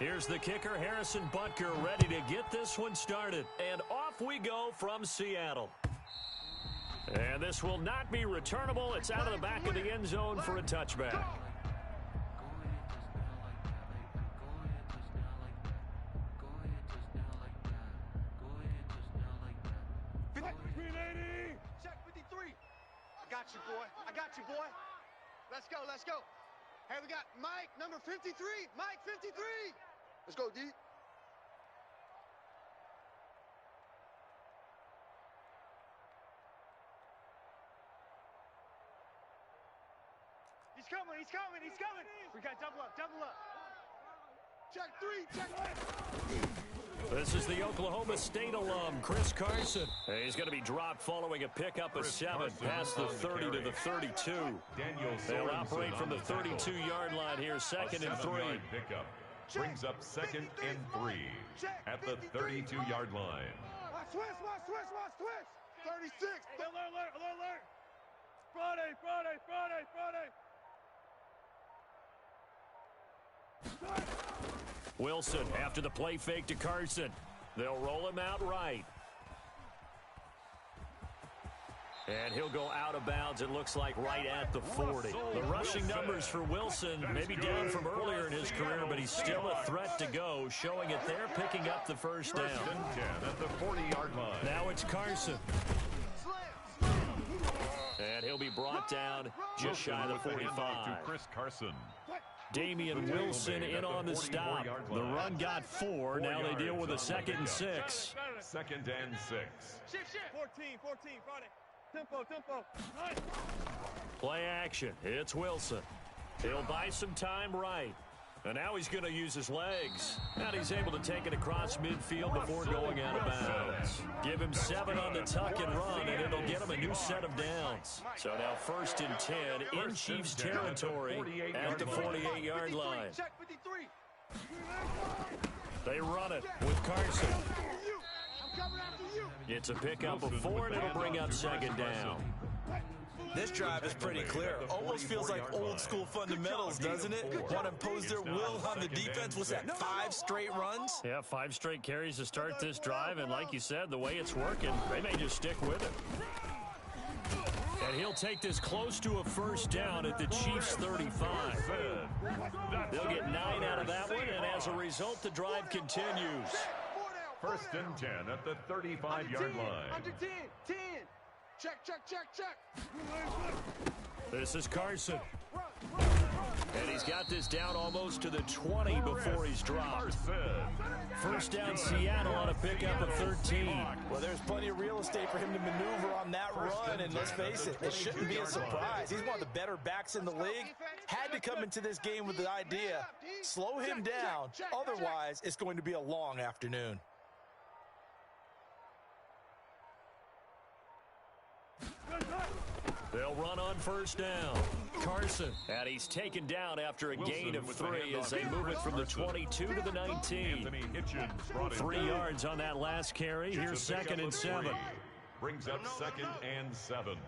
Here's the kicker, Harrison Butker, ready to get this one started. And off we go from Seattle. And this will not be returnable. It's out of the back of the end zone for a touchback. Check 53. I got you, boy. I got you, boy. Let's go, let's go. Hey, we got Mike, number 53. Mike, 53. Let's go, D. He's coming, he's coming, he's coming. We got double up, double up. Check 3, check 3. This is the Oklahoma State alum, Chris Carson. He's going to be dropped following a pickup of 7 past the 30 to the 32. They'll operate from the 32-yard line here, 2nd and 3. Pickup brings up 2nd and 3 at the 32-yard line. Watch twist, watch twist, watch twist. 36. Alert, alert, alert. Friday, Friday, Friday, Friday. Wilson after the play fake to Carson. They'll roll him out right. And he'll go out of bounds, it looks like, right at the 40. The rushing numbers for Wilson may be down from earlier in his career, but he's still a threat to go, showing it there, picking up the first down. 10 at the 40-yard line. Now it's Carson. And he'll be brought down just shy of the 45. To Chris Carson. Damian Wilson in on the stop. The run got 4. Now they deal with a 2nd and 6. 2nd and 6. Shift, shift. 14, Friday. Tempo, tempo. Nice. Play action. It's Wilson. He'll buy some time right. And now he's going to use his legs. And he's able to take it across midfield before going out of bounds. Give him 7 on the tuck and run, and it'll get him a new set of downs. So now 1st and 10 in Chiefs territory at the 48-yard line. Check 53. They run it with Carson. I'm coming after you. It's a pickup of 4, and it'll bring up 2nd down. This drive is pretty clear. Almost feels like old school fundamentals, doesn't it? Want to impose their will on the defense. What's that, 5 straight runs? Yeah, 5 straight carries to start this drive, and like you said, the way it's working, they may just stick with it. And he'll take this close to a 1st down at the Chiefs' 35. They'll get 9 out of that one, and as a result, the drive continues. 1st and 10 at the 35-yard line. Under 10, 10. Check, check, check, check. This is Carson. And he's got this down almost to the 20 before he's dropped. 1st down Seattle on a pickup of 13. Well, there's plenty of real estate for him to maneuver on that run, and let's face it, it shouldn't be a surprise. He's one of the better backs in the league. Had to come into this game with the idea, slow him down, otherwise it's going to be a long afternoon. They'll run on 1st down. Carson, and he's taken down after a gain of 3 as they move it from the 22 to the 19. 3 yards on that last carry. Here's 2nd and 7. Brings up 2nd and 7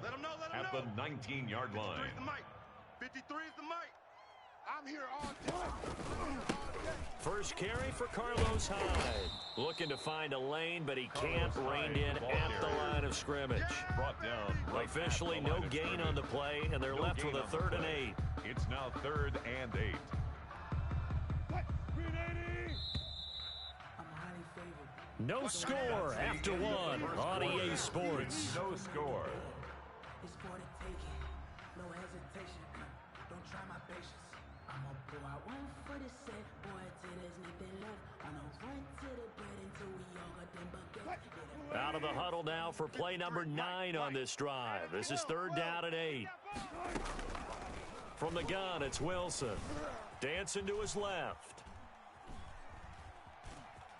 at the 19-yard line. 53 is the mic. I'm here all day. First carry for Carlos Hyde. Looking to find a lane, but he can't. Reined in at the line of scrimmage. Brought down. Officially no gain on the play, and they're left with a 3rd and 8. It's now 3rd and 8. No score after 1 on EA Sports. No score. It's for the taking. No hesitation. Don't try my patience. I'm gonna pull out 1 for the set. Boy, till there's nothing left. I'm gonna run to the bread until we all got them buckets. Out of the huddle now for play number 9 on this drive. This is 3rd down and 8. From the gun, it's Wilson. Dancing to his left.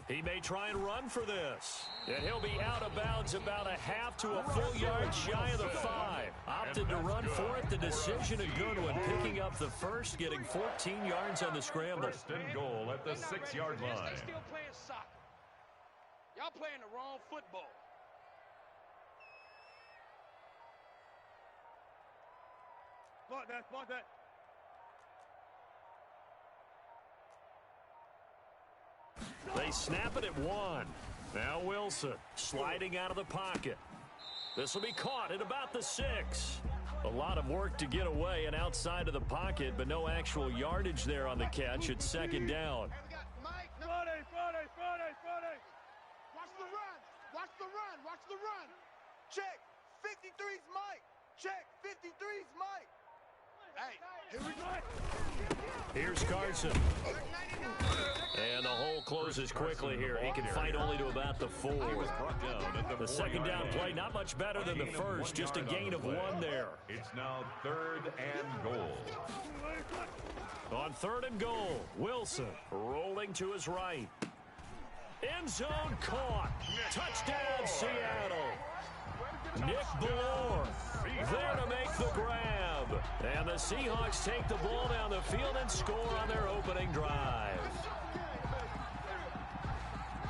He may try and run for this. And he'll be out of bounds about a half to a full yard shy of the 5. Opted to run for it. The decision a good one. Picking up the 1st, getting 14 yards on the scramble. 1st and goal at the 6-yard line. They still playing soccer. Y'all playing the wrong football. Block that, block that. They snap it at 1. Now Wilson sliding out of the pocket. This will be caught at about the 6. A lot of work to get away and outside of the pocket, but no actual yardage there on the catch. It's second down. Watch the run. Watch the run. Watch the run. Check. 53's Mike. Check. 53's Mike. Hey, here we go. Here's Carson. And the hole closes quickly here. He can fight only to about the 4. The second down play, not much better than the first. Just a gain of 1 there. It's now 3rd and goal. On 3rd and goal, Wilson rolling to his right. End zone caught. Touchdown, Seattle. Nick Ballore there to make the grab. And the Seahawks take the ball down the field and score on their opening drive.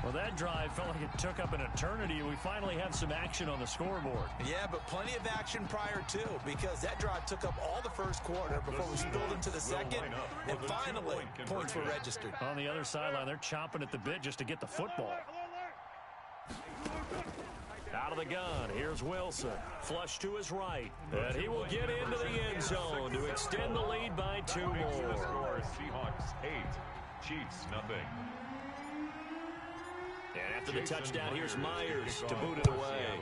Well, that drive felt like it took up an eternity. We finally have some action on the scoreboard. Yeah, but plenty of action prior to, because that drive took up all the first quarter before we spilled into the second, and finally, points were registered. On the other sideline, they're chomping at the bit just to get the football. Out of the gun, here's Wilson. Flush to his right. And he will get into the end zone to extend the lead by 2 more. Seahawks 8, Chiefs nothing. And after the touchdown, here's Myers to boot it away.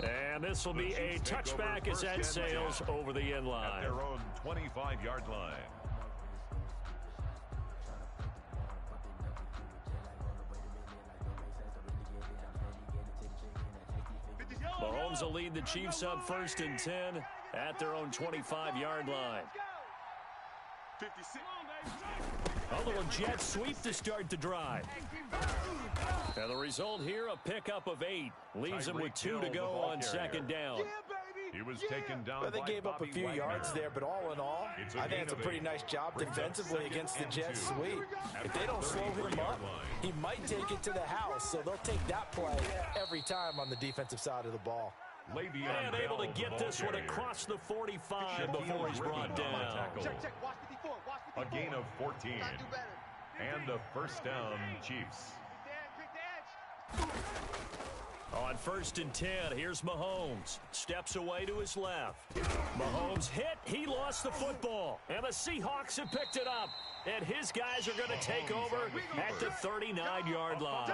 And this will be a touchback as that sails over the end line. At their own 25-yard line. Mahomes will lead the Chiefs up 1st and 10 at their own 25-yard line. A little jet sweep to start the drive. And the result here, a pickup of 8. Leaves them with 2 to go on second down. He was taken down. Well, they gave up a few yards there, but all in all, I think it's a pretty nice job defensively against the jet sweep. If they don't slow him up, he might take it to the house, so they'll take that play every time on the defensive side of the ball. And able to get this one across the 45 before he's brought down. A gain of 14. And a first down, Chiefs. On 1st and 10, here's Mahomes. Steps away to his left. Mahomes hit. He lost the football. And the Seahawks have picked it up. And his guys are going to take over at the 39-yard line.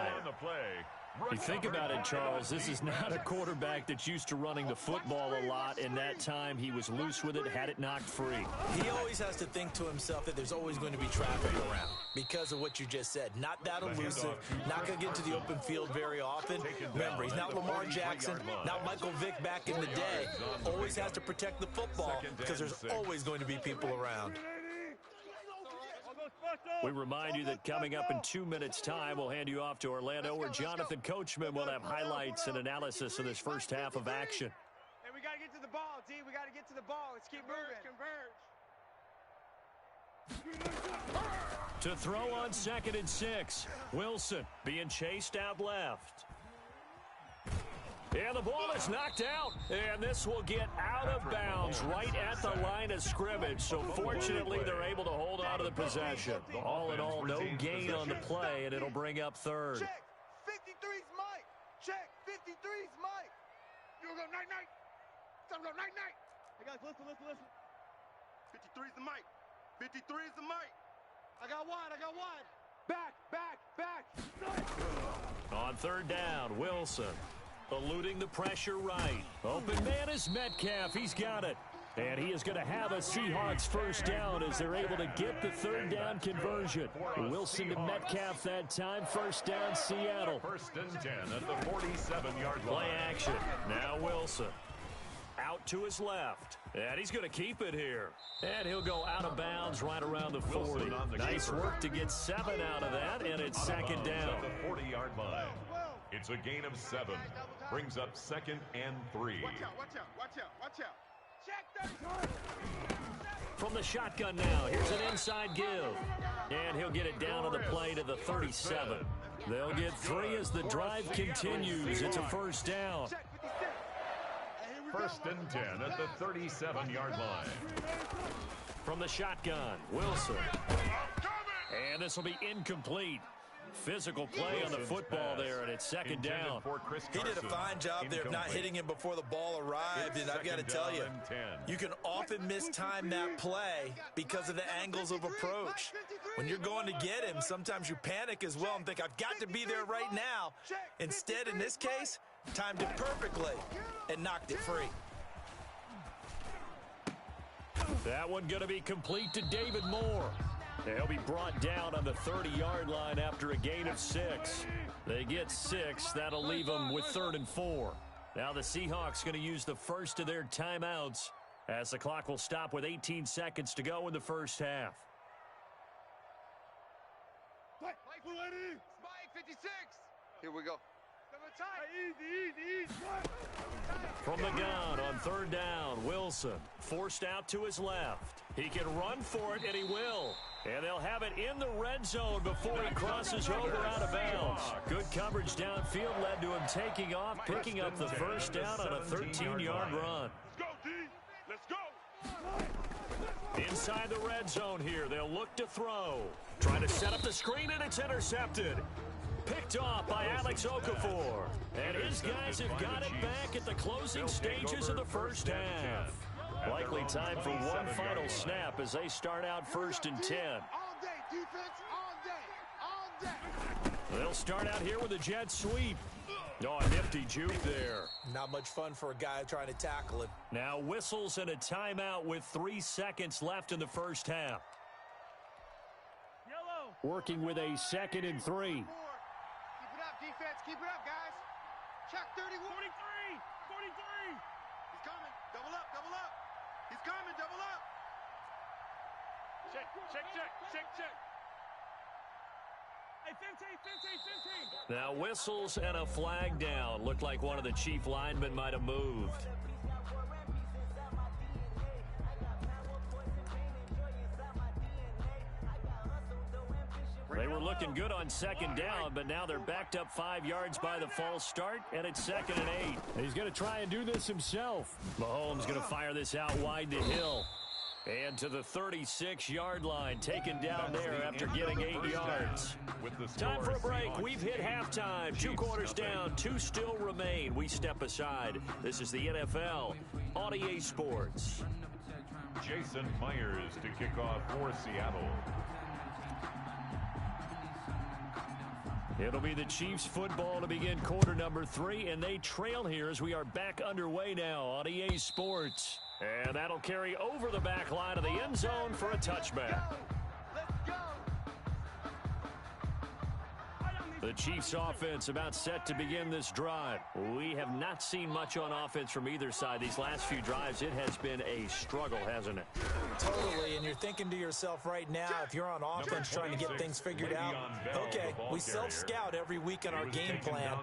You think about it, Charles, this is not a quarterback that's used to running the football a lot, and that time he was loose with it, had it knocked free. He always has to think to himself that there's always going to be traffic around because of what you just said. Not that elusive, not going to get to the open field very often. Remember, he's not Lamar Jackson, not Michael Vick back in the day. Always has to protect the football because there's always going to be people around. We remind you that coming up in 2 minutes' time, we'll hand you off to Orlando, where Jonathan Coachman will have highlights and analysis of this first half of action. Hey, we got to get to the ball, D. We got to get to the ball. Let's keep moving. To throw on 2nd and 6. Wilson being chased out left. And the ball is knocked out, and this will get out of bounds right at the line of scrimmage. So fortunately, they're able to hold on to the possession. All in all, no gain on the play, and it'll bring up 3rd. Check. 53's Mike. Check. 53's Mike. You'll go night-night. Time to go night-night. Hey, guys, listen. 53's the Mike. 53's the Mike. I got one. Back. On 3rd down, Wilson. Eluding the pressure right. Open man is Metcalf. He's got it. And he is going to have a Seahawks first down as they're able to get the 3rd down conversion. Wilson to Metcalf that time. First down, Seattle. 1st and 10 at the 47-yard line. Play action. Now Wilson. Out to his left. And he's going to keep it here. And he'll go out of bounds right around the 40. Nice work to get 7 out of that, and it's second down. At the 40-yard line. It's a gain of 7. Brings up 2nd and 3. Watch out. Check 33. From the shotgun now, here's an inside give. And he'll get it down on the play to the 37. They'll get 3 as the drive continues. It's a first down. Check 56. Hey, here First and 10 at the 37-yard line. From the shotgun, Wilson. And this will be incomplete. Physical play on the football there, and it's second down. He did a fine job there of not hitting him before the ball arrived, and I've got to tell you, you can often mistime that play because of the angles of approach. When you're going to get him, sometimes you panic as well and think, I've got to be there right now. Instead, in this case, timed it perfectly and knocked it free. That one going to be complete to David Moore. They'll be brought down on the 30-yard line after a gain of 6. They get 6. That'll leave them with 3rd and 4. Now the Seahawks going to use the first of their timeouts as the clock will stop with 18 seconds to go in the first half. Spike 56. Here we go. From the gun on 3rd down, Wilson forced out to his left. He can run for it, and he will. And they'll have it in the red zone before he crosses over out of bounds. Good coverage downfield led to him taking off, picking up the first down on a 13-yard run. Let's go, D. Let's go. Inside the red zone here, they'll look to throw. Trying to set up the screen, and it's intercepted. Picked off by Alex Okafor. And his guys have got it back at the closing stages of the first half. Likely time for one final snap as they start out 1st and 10. All day, defense, all day, all day. They'll start out here with a jet sweep. Oh, a nifty juke there. Not much fun for a guy trying to tackle it. Now whistles and a timeout with 3 seconds left in the first half. Yellow. Working with a 2nd and 3. Keep it up, defense. Keep it up, guys. Check 31. 43. 43. He's coming. Double up, double up. He's coming, double up. Check, check, check, check, check. Hey, 15. Now whistles and a flag down. Looked like one of the chief linemen might have moved. They were looking good on 2nd down, but now they're backed up 5 yards by the false start, and it's 2nd and 8. He's going to try and do this himself. Mahomes going to fire this out wide to Hill. And to the 36-yard line, taken down there after getting 8 yards. Time for a break. We've hit halftime. 2 quarters down, 2 still remain. We step aside. This is the NFL on EA Sports. Jason Myers to kick off for Seattle. It'll be the Chiefs football to begin quarter number 3, and they trail here as we are back underway now on EA Sports. And that'll carry over the back line of the end zone for a touchback. The Chiefs offense about set to begin this drive. We have not seen much on offense from either side. These last few drives, it has been a struggle, hasn't it? Totally, and you're thinking to yourself right now, if you're on offense trying to get things figured out, okay, we self-scout every week on our game plan.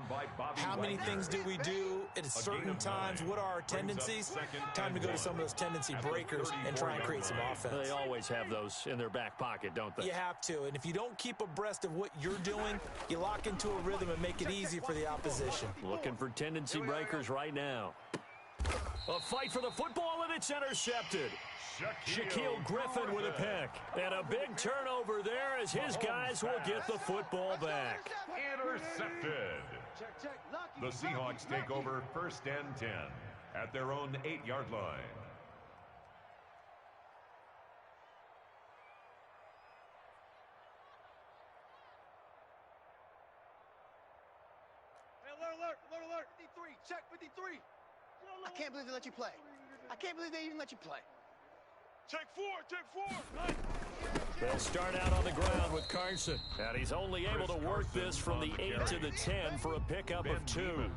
How many things do we do at certain times? What are our tendencies? Time to go to some of those tendency breakers and try and create some offense. They always have those in their back pocket, don't they? You have to, and if you don't keep abreast of what you're doing, you lock into a rhythm and make it easy for the opposition. Looking for tendency breakers right now. A fight for the football, and it's intercepted. Shaquille Griffin with a pick. And a big turnover there as his guys will get the football back. Intercepted. The Seahawks take over 1st and 10 at their own 8-yard line. Alert, 53, check 53. I can't believe they let you play. I can't believe they even let you play. Check 4. They'll start out on the ground with Carson. And he's only able to work this from the 8 to the 10 for a pickup of 2.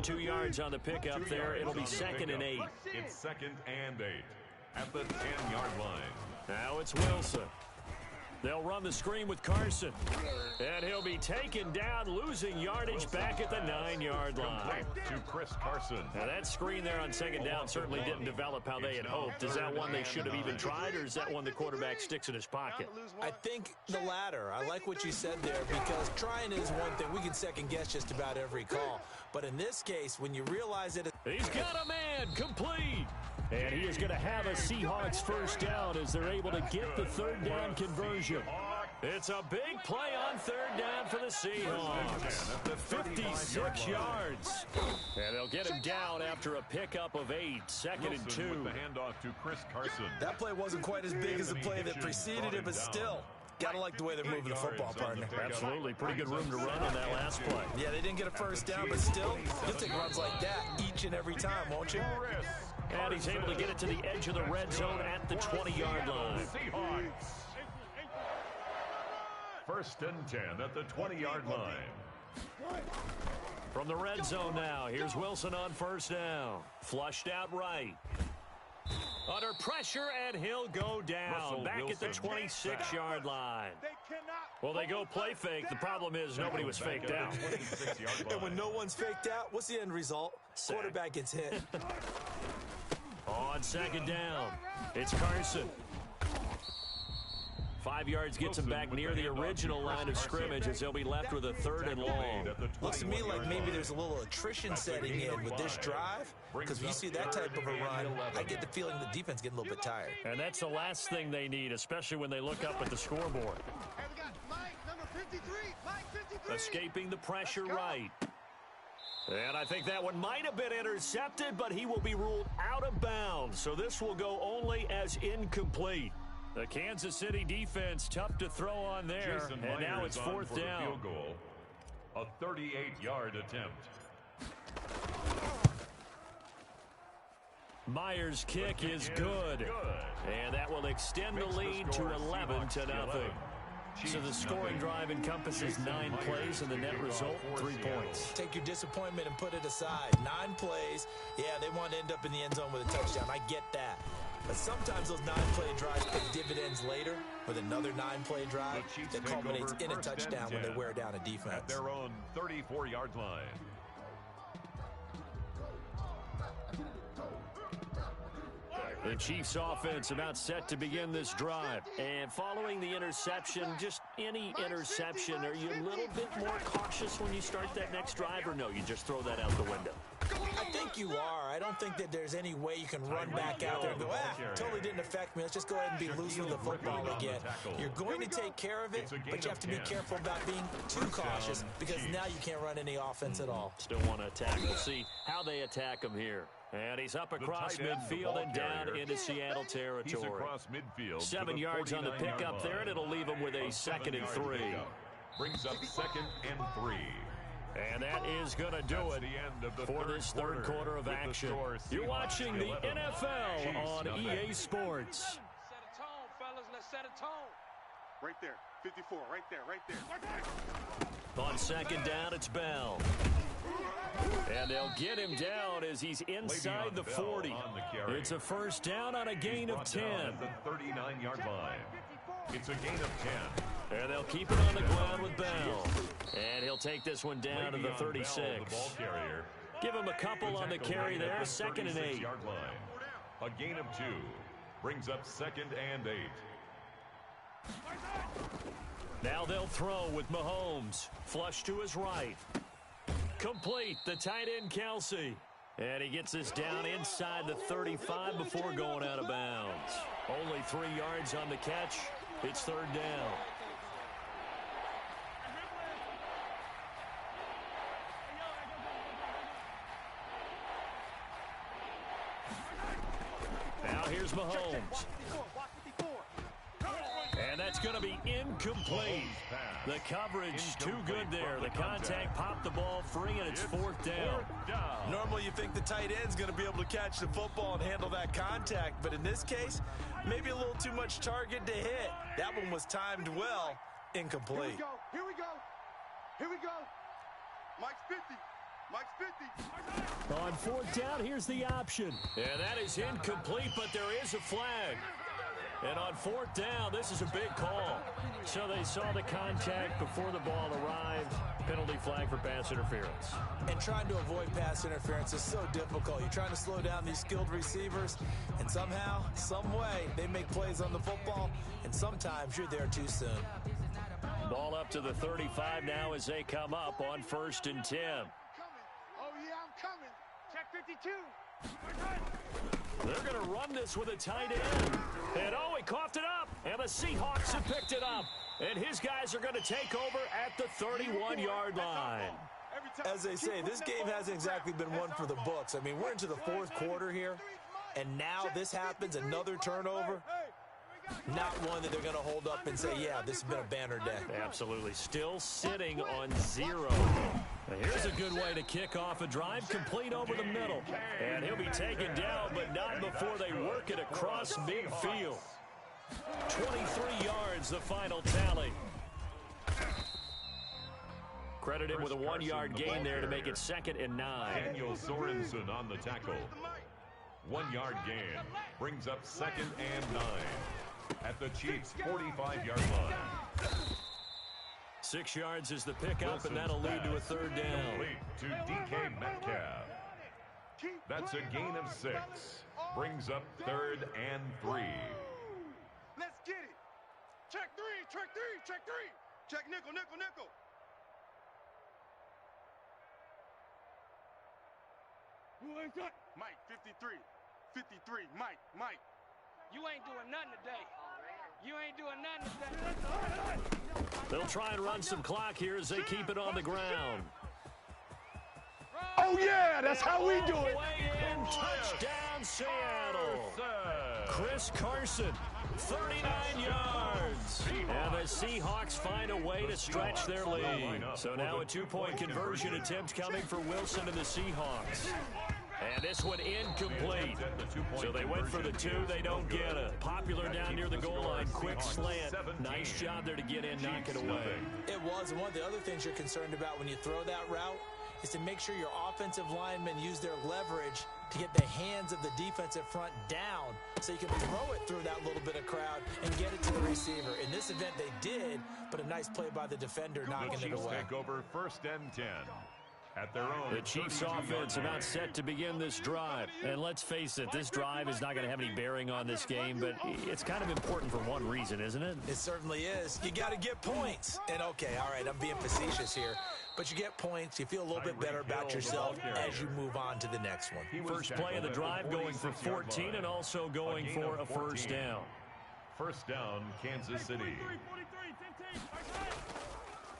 2 yards on the pickup there. It'll be 2nd and 8. It's 2nd and 8 at the 10-yard line. Now it's Wilson. They'll run the screen with Carson. And he'll be taken down, losing yardage back at the 9-yard line. To Chris Carson. Now that screen there on 2nd down certainly didn't develop how they had hoped. Is that one they should have even tried, or is that one the quarterback sticks in his pocket? I think the latter. I like what you said there, because trying is one thing. We can second guess just about every call. But in this case, when you realize that He's got a man, complete. And he is going to have a Seahawks first down as they're able to get the third down conversion. It's a big play on third down for the Seahawks. 56 yards. And they'll get him down after a pickup of 8, second and 2. With the handoff to Chris Carson. That play wasn't quite as big as the play that preceded it, but still. Gotta like the way they're moving the football, partner. Absolutely. Pretty good room to run on that last play. Yeah, they didn't get a first down, but still, you'll take runs like that each and every time, won't you? And he's able to get it to the edge of the red zone at the 20-yard line. First and 10 at the 20-yard line. From the red zone now, here's Wilson on first down. Flushed out right. Under pressure, and he'll go down. Back at the 26-yard line. Well, they go play fake. The problem is nobody was faked out. And when no one's faked out, what's the end result? Quarterback gets hit. On second down, it's Carson. 5 yards gets him back near the original line of scrimmage as they'll be left with a third and long. Looks to me like maybe there's a little attrition setting in with this drive, because when you see that type of a run, I get the feeling the defense getting a little bit tired. And that's the last thing they need, especially when they look up at the scoreboard. Escaping the pressure right. And I think that one might have been intercepted, but he will be ruled out of bounds. So this will go only as incomplete. The Kansas City defense tough to throw on there, and now it's fourth down. Field goal, a 38-yard attempt. Myers' kick is good, and that will extend the lead to 11-0. So the scoring drive encompasses 9 plays, and the net result, 3 points. Take your disappointment and put it aside. 9 plays, yeah, they want to end up in the end zone with a touchdown. I get that. But sometimes those 9-play drives pay dividends later with another 9-play drive that culminates in a touchdown when they wear down a defense. At their own 34-yard line. The Chiefs offense about set to begin this drive. And following the interception, just any interception, are you a little bit more cautious when you start that next drive, or no, you just throw that out the window? I think you are. I don't think that there's any way you can run back out there and go, totally didn't affect me. Let's just go ahead and be loose with the football again. You're going to take care of it, but you have to be careful about being too cautious because now you can't run any offense at all. Still want to attack. We'll see how they attack him here. And he's up across midfield and down into Seattle territory. He's across midfield. 7 yards on the pickup there, and it'll leave him with a second and 3. Brings up second and 3. And that is going to do it for this third quarter of action. You're watching the NFL on EA Sports. Set a tone, fellas. Let's set a tone. Right there. 54. Right there. Right there. On second down, it's Bell. And they'll get him down as he's inside the 40. It's a first down on a gain of 10. The 39-yard line. It's a gain of 10. And they'll keep it on the ground with Bell. And he'll take this one down to the 36. Give him a couple on the carry there. Second and 8. A gain of 2. Brings up second and 8. Now they'll throw with Mahomes. Flush to his right. Complete, the tight end Kelsey. And he gets this down inside the 35 before going out of bounds. Only 3 yards on the catch. It's third down. Now here's Mahomes. And that's going to be incomplete. The coverage too good there. The contact popped the ball free, and it's fourth down. Normally you think the tight end's going to be able to catch the football and handle that contact, but in this case, maybe a little too much target to hit. That one was timed well. Incomplete. Here we go. Here we go. Mike's 50. Mike's 50. On fourth down, here's the option. And that is incomplete, but there is a flag. And on fourth down, this is a big call. So they saw the contact before the ball arrived. Penalty flag for pass interference. And trying to avoid pass interference is so difficult. You're trying to slow down these skilled receivers, and somehow, some way, they make plays on the football, and sometimes you're there too soon. Ball up to the 35 now as they come up on 1st and 10. Oh, yeah, I'm coming. Check the They're going to run this with a tight end. And, oh, he coughed it up. And the Seahawks have picked it up. And his guys are going to take over at the 31-yard line. As they say, this game hasn't exactly been one for the books. I mean, we're into the fourth quarter here, and now this happens, another turnover. Not one that they're going to hold up and say, yeah, this has been a banner day. Absolutely. Still sitting on 0. Now here's a good way to kick off a drive, complete over the middle. And he'll be taken down, but not before they work it across midfield. 23 yards, the final tally. Credited with a 1-yard gain there to make it 2nd and 9. Daniel Sorensen on the tackle. 1-yard gain brings up 2nd and 9 at the Chiefs' 45-yard line. 6 yards is the pickup, and that'll lead to a 3rd down. Complete to DK Metcalf. That's a gain of 6. Brings up 3rd and 3. Let's get it. Check 3, check 3, check 3. Check nickel, nickel, nickel. Who ain't got? Mike, 53. 53, Mike, Mike. You ain't doing nothing today. You ain't doing nothing today. They'll try and run some clock here as they keep it on the ground. Oh, yeah, that's how we do it. Way in, touchdown, Seattle. Chris Carson, 39 yards. And the Seahawks find a way to stretch their lead. So now a 2-point conversion attempt coming for Wilson and the Seahawks. And this one incomplete. So they went for the 2. They don't get it. Popular down near the goal line. Quick slant. Nice job there to get in, knock it away. It was. And one of the other things you're concerned about when you throw that route is to make sure your offensive linemen use their leverage to get the hands of the defensive front down so you can throw it through that little bit of crowd and get it to the receiver. In this event, they did, but a nice play by the defender knocking it away. Take over 1st and 10. At their own the Chiefs offense about set to begin this drive. And let's face it, this drive is not going to have any bearing on this game, but it's kind of important for one reason, isn't it? It certainly is. You got to get points. And okay, all right, I'm being facetious here, but you get points. You feel a little bit better about yourself as you move on to the next one. First play of the drive going for 14 and also going for a 1st down. 1st down, Kansas City.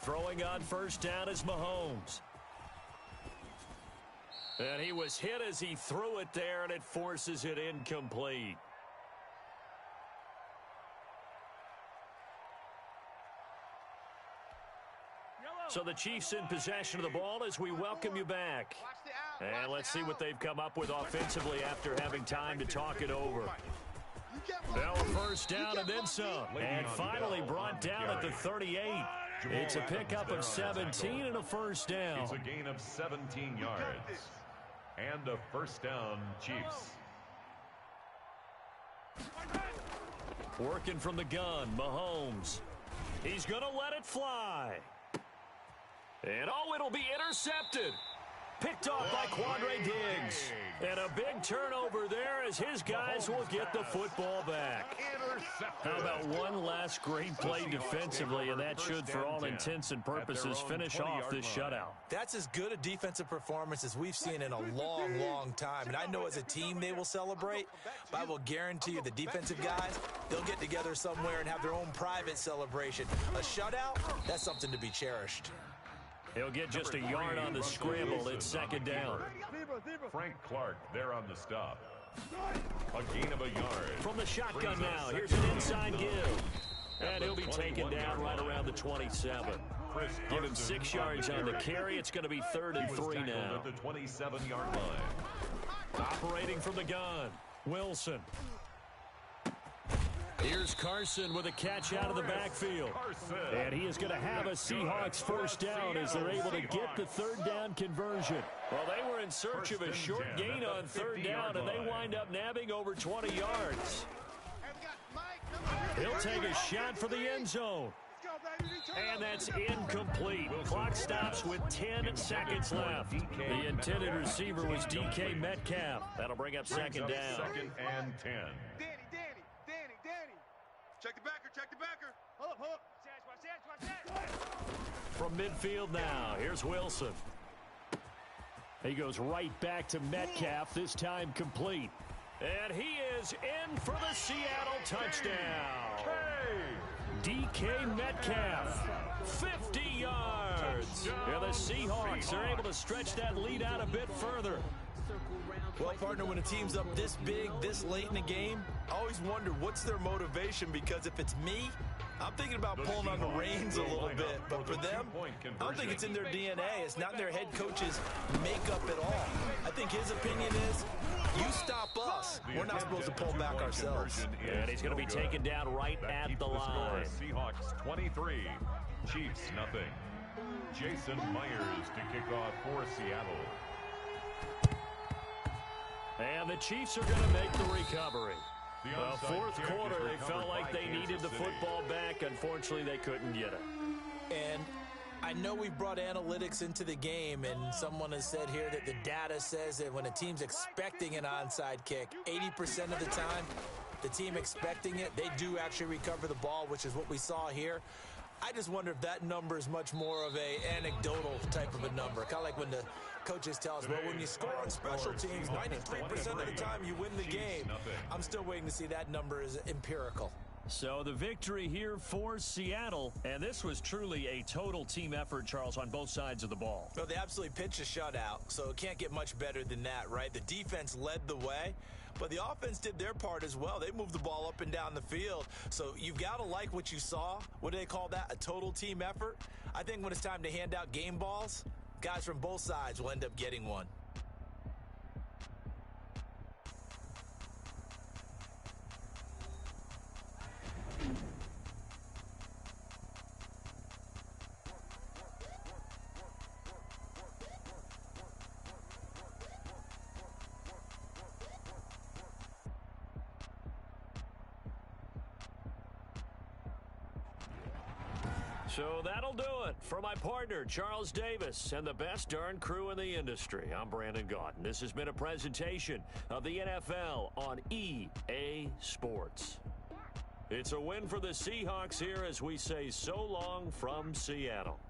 Throwing on 1st down is Mahomes. And he was hit as he threw it there, and it forces it incomplete. So the Chiefs in possession of the ball as we welcome you back. And let's see what they've come up with offensively after having time to talk it over. Now a 1st down and then some. And finally brought down at the 38. It's a pickup of 17 and a 1st down. It's a gain of 17 yards. And a 1st down, Chiefs. Working from the gun, Mahomes. He's going to let it fly. And, oh, it'll be intercepted. Picked off by Quandre Diggs. And a big turnover there as his guys will get the football back. How about one last great play defensively, and that should, for all intents and purposes, finish off this shutout. That's as good a defensive performance as we've seen in a long, long time. And I know as a team they will celebrate, but I will guarantee you the defensive guys, they'll get together somewhere and have their own private celebration. A shutout, that's something to be cherished. He'll get just a yard on the scramble. It's 2nd down. Frank Clark there on the stop. A gain of a yard. From the shotgun now, here's an inside give. And he'll be taken down right around the 27. Give him 6 yards on the carry. It's going to be 3rd and 3 now. At the 27-yard line. Operating from the gun, Wilson. Here's Carson with a catch out of the backfield. And he is going to have a Seahawks 1st down as they're able to get the 3rd down conversion. Well, they were in search of a short gain on 3rd down, and they wind up nabbing over 20 yards. He'll take a shot for the end zone. And that's incomplete. Clock stops with 10 seconds left. The intended receiver was DK Metcalf. That'll bring up 2nd down. 2nd and 10. Check the backer, check the backer. Hold up. From midfield now, here's Wilson. He goes right back to Metcalf, this time complete. And he is in for the Seattle touchdown. DK Metcalf, 50 yards. And the Seahawks are able to stretch that lead out a bit further. Well, partner, when a team's up this big, this late in the game, I always wonder what's their motivation, because if it's me, I'm thinking about pulling on the reins a little bit. But for them, I don't think it's in their DNA. It's not in their head coach's makeup at all. I think his opinion is, you stop us. We're not supposed to pull back ourselves. And he's going to be taken down right at the line. Seahawks 23, Chiefs nothing. Jason Myers to kick off for Seattle. And the Chiefs are going to make the recovery. Fourth quarter, they felt like they needed the football back. Unfortunately, they couldn't get it. And I know we've brought analytics into the game, and someone has said here that the data says that when a team's expecting an onside kick, 80% of the time, the team expecting it, they do actually recover the ball, which is what we saw here. I just wonder if that number is much more of a anecdotal type of a number. Kind of like when the coaches tell us, well, when you score on special teams, 93% of the time you win the game. I'm still waiting to see that number is empirical. So the victory here for Seattle, and this was truly a total team effort, Charles, on both sides of the ball. Well, they absolutely pitched a shutout, so it can't get much better than that, right? The defense led the way, but the offense did their part as well. They moved the ball up and down the field, so you've got to like what you saw. What do they call that? A total team effort? I think when it's time to hand out game balls, guys from both sides will end up getting one. So that'll do it for my partner, Charles Davis, and the best darn crew in the industry. I'm Brandon Gaudin. This has been a presentation of the NFL on EA Sports. It's a win for the Seahawks here as we say so long from Seattle.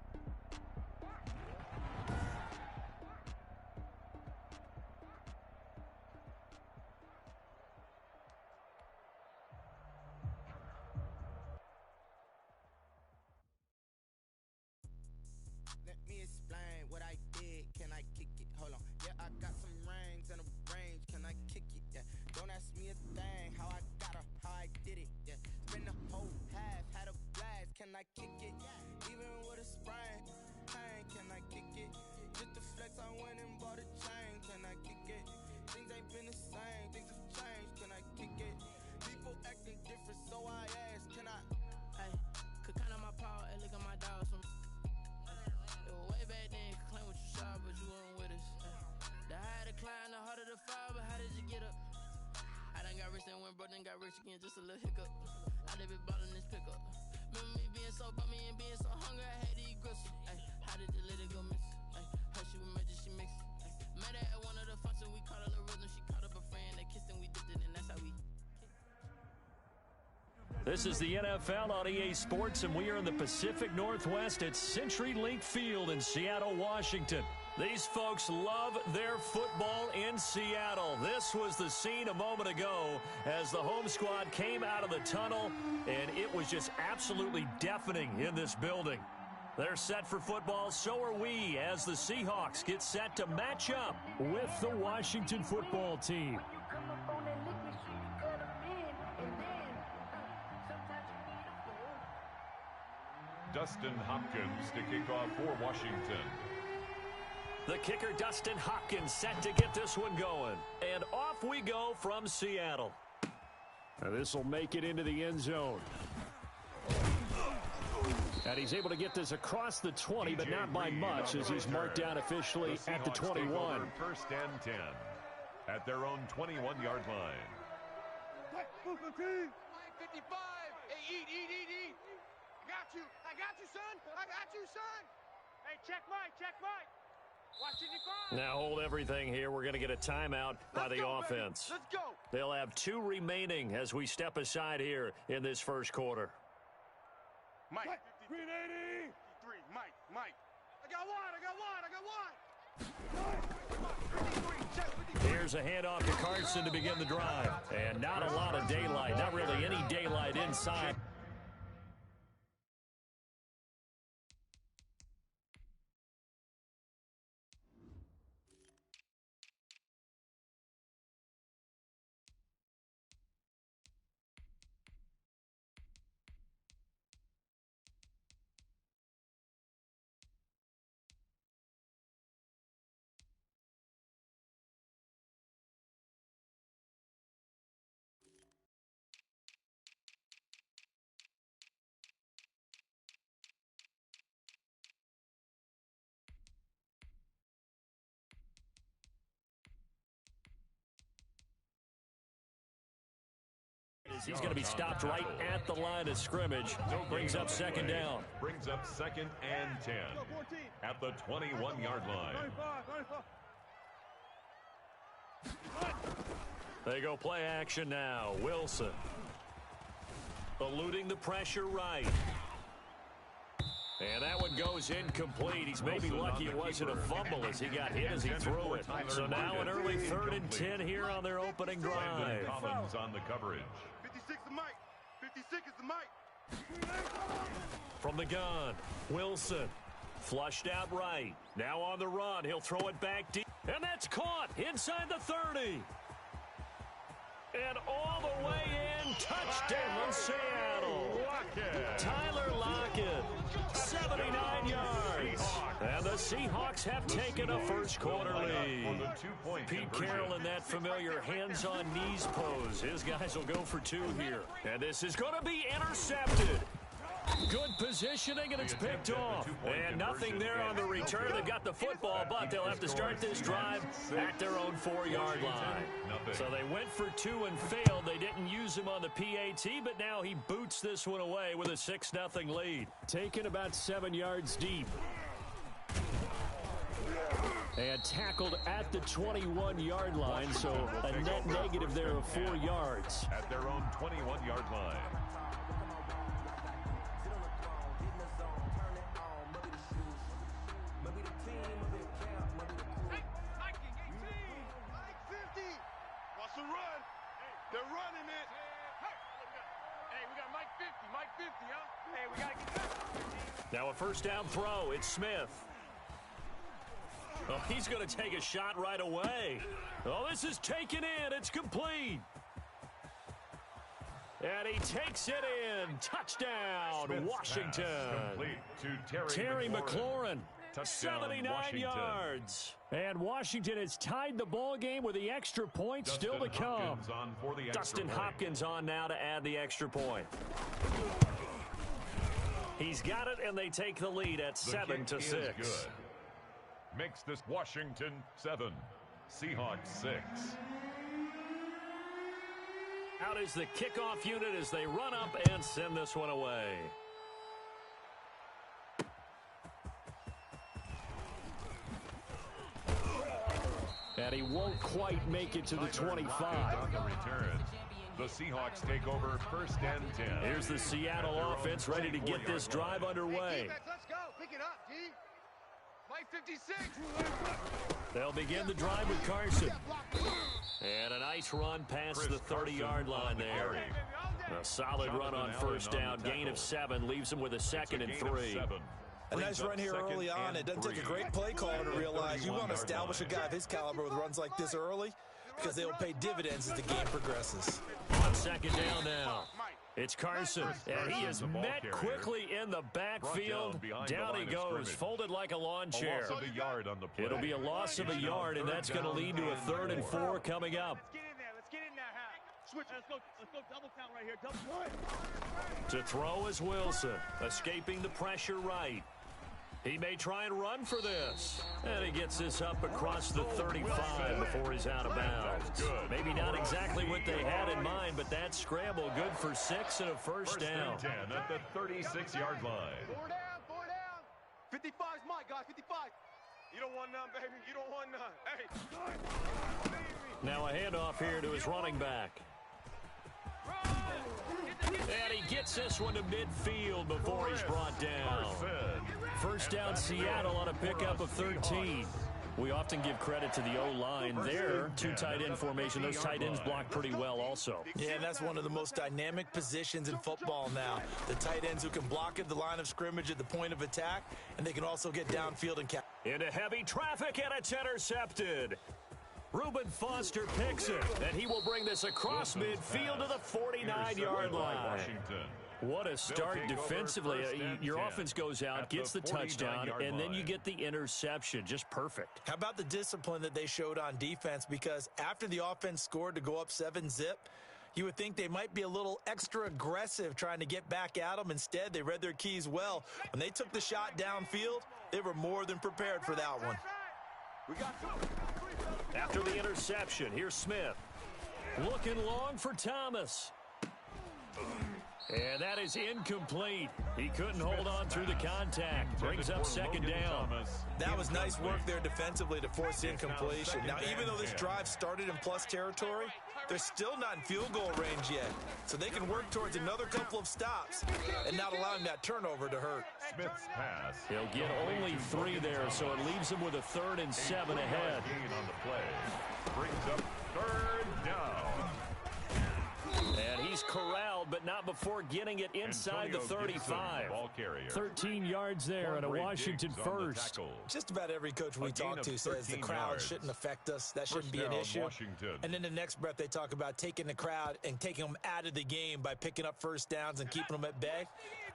Got rich again, just a little hiccup. I did be ballin' this pickup. Remember me being so bummy and being so hungry, I had to eat gristle. Ay, how did the lady go miss? Ay, her she was magic, she mixed. Met her at one of the functions, we caught a little rhythm. She caught up a friend, they kissed and we dipped it, and that's how we. This is the NFL on EA Sports, and we are in the Pacific Northwest at CenturyLink Field in Seattle, Washington. These folks love their football in Seattle. This was the scene a moment ago as the home squad came out of the tunnel, and it was just absolutely deafening in this building. They're set for football, so are we, as the Seahawks get set to match up with the Washington football team. Dustin Hopkins to kick off for Washington. The kicker, Dustin Hopkins, set to get this one going. And off we go from Seattle. This will make it into the end zone. And he's able to get this across the 20, but not by much, as he's marked down officially at the 21. First and 10 at their own 21-yard line. 55. Hey, eat. I got you, son. Hey, check Mike. Now hold everything here. We're going to get a timeout by the offense. Let's go. They'll have 2 remaining as we step aside here in this first quarter. Mike. 380. 53. Mike. I got one. Here's a handoff to Carson to begin the drive. And not a lot of daylight. Not really any daylight inside. He's going to be stopped right at the line of scrimmage. Brings up second down. Brings up second and 10 at the 21-yard line. They go play action now. Wilson eluding the pressure right. And that one goes incomplete. He's maybe lucky it wasn't a fumble as he got hit as he threw it. So now an early 3rd and 10 here on their opening drive. Collins on the coverage. 56 is Mike. 56 is the Mike. From the gun, Wilson flushed out right. Now on the run, he'll throw it back deep. And that's caught inside the 30. And all the way in, touchdown, Seattle. Tyler Lockett, 79 yards. And the Seahawks have taken a first-quarter lead. Pete Carroll in that familiar hands-on knees pose. His guys will go for 2 here. And this is going to be intercepted. Good positioning, and it's picked off. And nothing there on the return. They've got the football, but they'll have to start this drive at their own 4-yard line. So they went for 2 and failed. They didn't use him on the PAT, but now he boots this one away with a 6-0 lead. Taken about 7 yards deep. And tackled at the 21-yard line, so a net negative there of 4 yards. At their own 21-yard line. They're running it. Hey, we got Mike 50. Mike 50, huh? Hey, we got to get that. Now a first down throw. It's Smith. Oh, he's going to take a shot right away. Oh, this is taken in. It's complete. And he takes it in. Touchdown, Smith's Washington. Complete to Terry McLaurin. Touchdown, 79 Washington. yards. And Washington has tied the ball game with the extra point still to come. Dustin Hopkins on now to add the extra point. He's got it, and they take the lead at 7-6. Makes this Washington 7, Seahawks 6. Out is the kickoff unit as they run up and send this one away. And he won't quite make it to the 25. On the return. The Seahawks take over 1st and 10. Here's the Seattle offense ready to get this drive underway. Let's go. Pick it up, D. Mike 56. They'll begin the drive with Carson. And a nice run past the 30-yard line there. A solid run on first down. Gain of 7 leaves him with a 2nd and 3. A nice run here early on. It doesn't take a great play caller to realize you want to establish a guy of his caliber with runs like this early because they will pay dividends as the game progresses. On 2nd down now. It's Carson, and he is met quickly in the backfield. Down he goes, folded like a lawn chair. It'll be a loss of a yard, and that's going to lead to a 3rd and 4 coming up. Let's get in there, Switch. Let's go double count right here. Double. To throw is Wilson, escaping the pressure right. He may try and run for this. And he gets this up across the 35 before he's out of bounds. Maybe not exactly what they had in mind, but that scramble good for 6 and a first down. 10 at the 36-yard line. 4 down. 55's Mike, guys, 55. You don't want none, baby. You don't want none. Hey. Now a handoff here to his running back. And he gets this one to midfield before he's brought down. First down Seattle on a pickup of 13. We often give credit to the O-line there. Two tight end formation. Those tight ends block pretty well also. Yeah, and that's one of the most dynamic positions in football now. The tight ends who can block at the line of scrimmage at the point of attack, and they can also get downfield and catch. Into heavy traffic, and it's intercepted. Reuben Foster picks it, and he will bring this across midfield to the 49-yard line. What a start defensively. Your offense goes out, gets the touchdown, and then you get the interception. Just perfect. How about the discipline that they showed on defense? Because after the offense scored to go up 7-zip, you would think they might be a little extra aggressive trying to get back at them. Instead, they read their keys well. When they took the shot downfield, they were more than prepared for that one. After the interception, here's Smith. Looking long for Thomas. And that is incomplete. He couldn't hold on through the contact. Brings up second down. That was nice work there defensively to force the incompletion. Now, even though this drive started in plus territory, they're still not in field goal range yet. So they can work towards another couple of stops and not allowing that turnover to hurt. Smith's pass. He'll get only 3 there, so it leaves him with a 3rd and 7 ahead. Gain on the play. Brings up 3rd down. And he's corralled, but not before getting it inside the 35. 13 yards there and a Washington first. Just about every coach we talk to says the crowd shouldn't affect us. That shouldn't be an issue. And then the next breath they talk about taking the crowd and taking them out of the game by picking up first downs and keeping them at bay.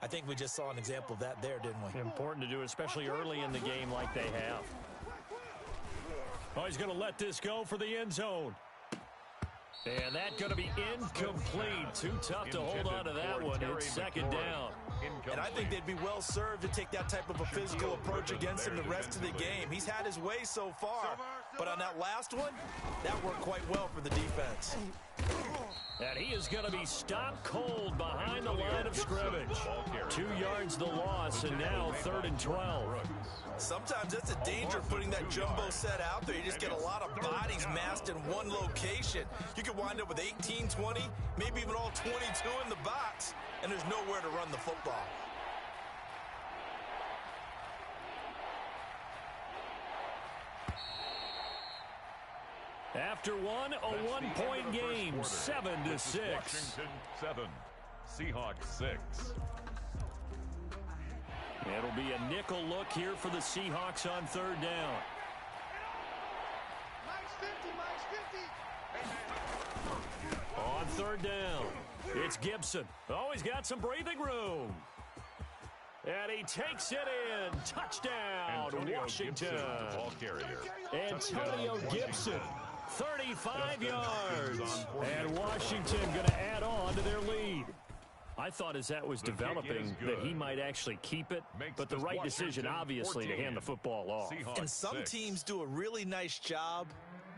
I think we just saw an example of that there, didn't we? Important to do, especially early in the game like they have. Oh, he's going to let this go for the end zone. And that's going to be incomplete. Too tough to hold on to that one. It's second down. And I think they'd be well served to take that type of a physical approach against him the rest of the game. He's had his way so far. But on that last one, that worked quite well for the defense. And he is going to be stopped cold behind the line of scrimmage. 2 yards the loss, and now 3rd and 12. Sometimes that's a danger of putting that jumbo set out there. You just get a lot of bodies massed in one location. You could wind up with 18, 20, maybe even all 22 in the box, and there's nowhere to run the football. After one, a one-point game, 7-6. Washington 7, Seahawks 6. It'll be a nickel look here for the Seahawks on 3rd down. On 3rd down, it's Gibson. Oh, he's got some breathing room. And he takes it in. Touchdown, Washington. Antonio Gibson, 35 yards. And Washington going to add on to their lead. I thought as that was developing that he might actually keep it, but the right decision, obviously, to hand the football off. And some teams do a really nice job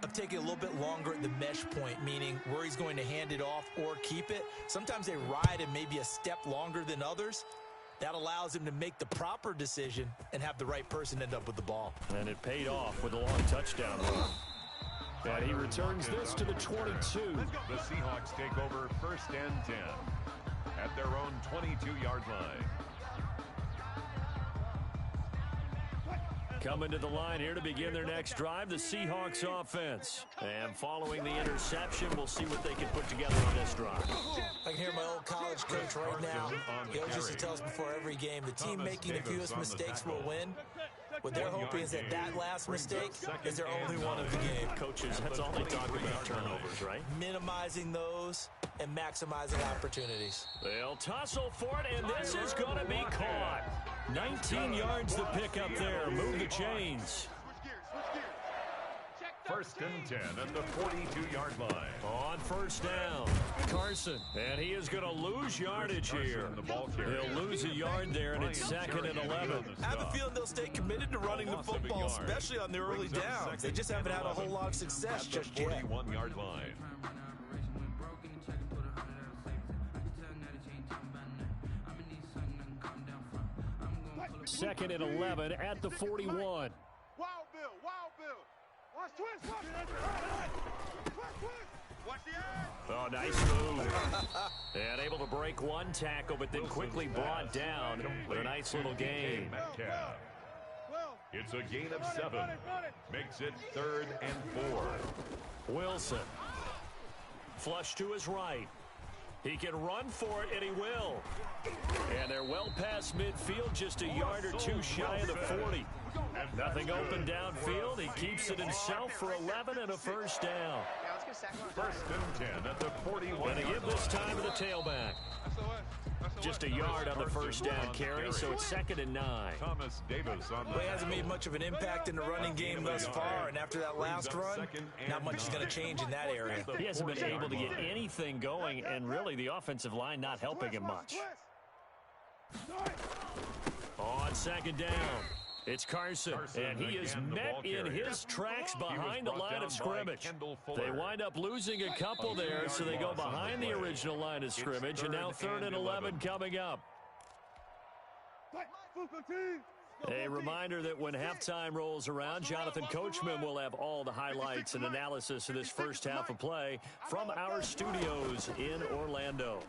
of taking a little bit longer at the mesh point, meaning where he's going to hand it off or keep it. Sometimes they ride him maybe a step longer than others. That allows him to make the proper decision and have the right person end up with the ball. And it paid off with a long touchdown run. And he returns this to the 22. The Seahawks take over 1st and 10 at their own 22-yard line. Coming to the line here to begin their next drive, the Seahawks offense. And following the interception, we'll see what they can put together on this drive. I can hear my old college coach right now. He always used to tell us before every game, the team making the fewest mistakes will win. What they're hoping is that that last mistake is their only one of the game. Coaches, that's all they talk about, turnovers, right? Minimizing those and maximizing opportunities. They'll tussle for it, and this is going to be caught. 19 yards to pick up there. Move the chains. 1st and 10 at the 42-yard line. On 1st down, Carson. And he is going to lose yardage here. He'll lose a yard there, and it's 2nd and 11. I have a feeling they'll stay committed to running the football, especially on the early downs. They just haven't had a whole lot of success just yet. 41-yard line. 2nd and 11 at the 41. Wild Bill. Watch twist. Watch the air. Oh, nice move. And able to break one tackle, but then quickly brought down with a nice little gain. It's a gain of 7. Makes it 3rd and 4. Wilson. Flush to his right. He can run for it, and he will. And they're well past midfield, just a yard or two shy of the 40. Nothing open downfield. He keeps it himself for 11 and a first down. First and 10 at the 41. And they give this time to the tailback. Just a yard on the first down carry, so it's 2nd and 9. Thomas Davis on Well, he hasn't made much of an impact in the running game thus far, and after that last run, not much is going to change in that area. He hasn't been able to get anything going, and really the offensive line not helping him much. On 2nd down, it's Carson, and he is met in his tracks behind the line of scrimmage. They wind up losing a couple there, so they go behind the original line of scrimmage, and now 3rd and 11 coming up. A reminder that when halftime rolls around, Jonathan Coachman will have all the highlights and analysis of this first half of play from our studios in Orlando.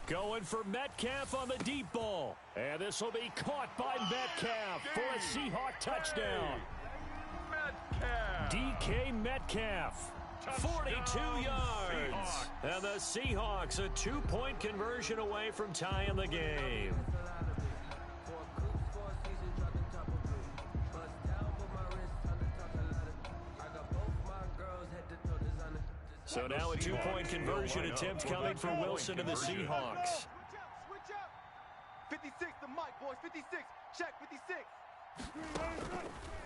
Going for Metcalf on the deep ball. And this will be caught by Metcalf for a Seahawk touchdown. DK Metcalf, 42 yards. And the Seahawks a 2-point conversion away from tying the game. So now a 2-point conversion attempt coming from Wilson to the Seahawks. 56, the mic, boys. 56. Check, 56.